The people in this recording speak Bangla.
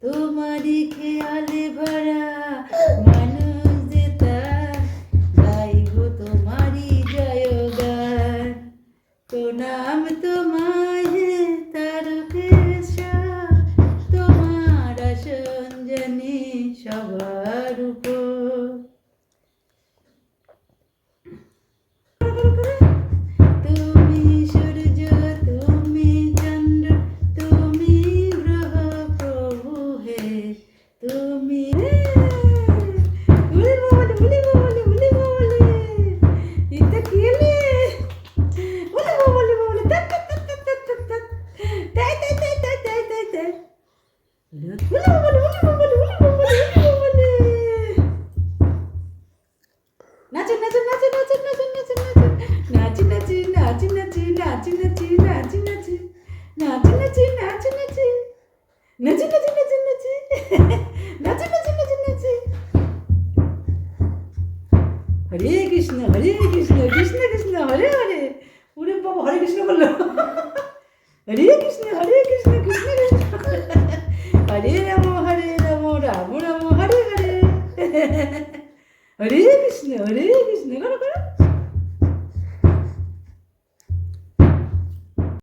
তোমারই খেয়ালে ভরা মানুষ যে তার, গাইব তোমারই জয়গান। প্রণাম তোমায় হে তারকেশ্বর, তোমার আসন জানি সবার উপর। তুমি সূর্য, তুমি চন্দ্র, তুমি গ্রহ প্রভু হে, তুমি উলি বলে উলি বলে উলি বলে এটা কেলে উলি বলে বলে তা তা তা তা তা তা তা তাই তাই তাই তাই তাই তাই তাই উলি বলে উলি বলে উলি বলে উলি বলে। নাচো নাচো নাচো নাচো নাচো নাচো নাচো নাচি নাচি নাচি নাচি নাচি নাচি নাচি নাচি নাচি নাচি নাচি নাচি নাচি নাচি নাচি নাচি নাচি নাচি নাচি। হরে কৃষ্ণ কৃষ্ণ কৃষ্ণ হরে হরে। ওরে বাবা হরে কৃষ্ণ বললো। হরে কৃষ্ণ কৃষ্ণ কৃষ্ণ হরে রাম রাম রাম হরে হরে। হরে কৃষ্ণ করো করো।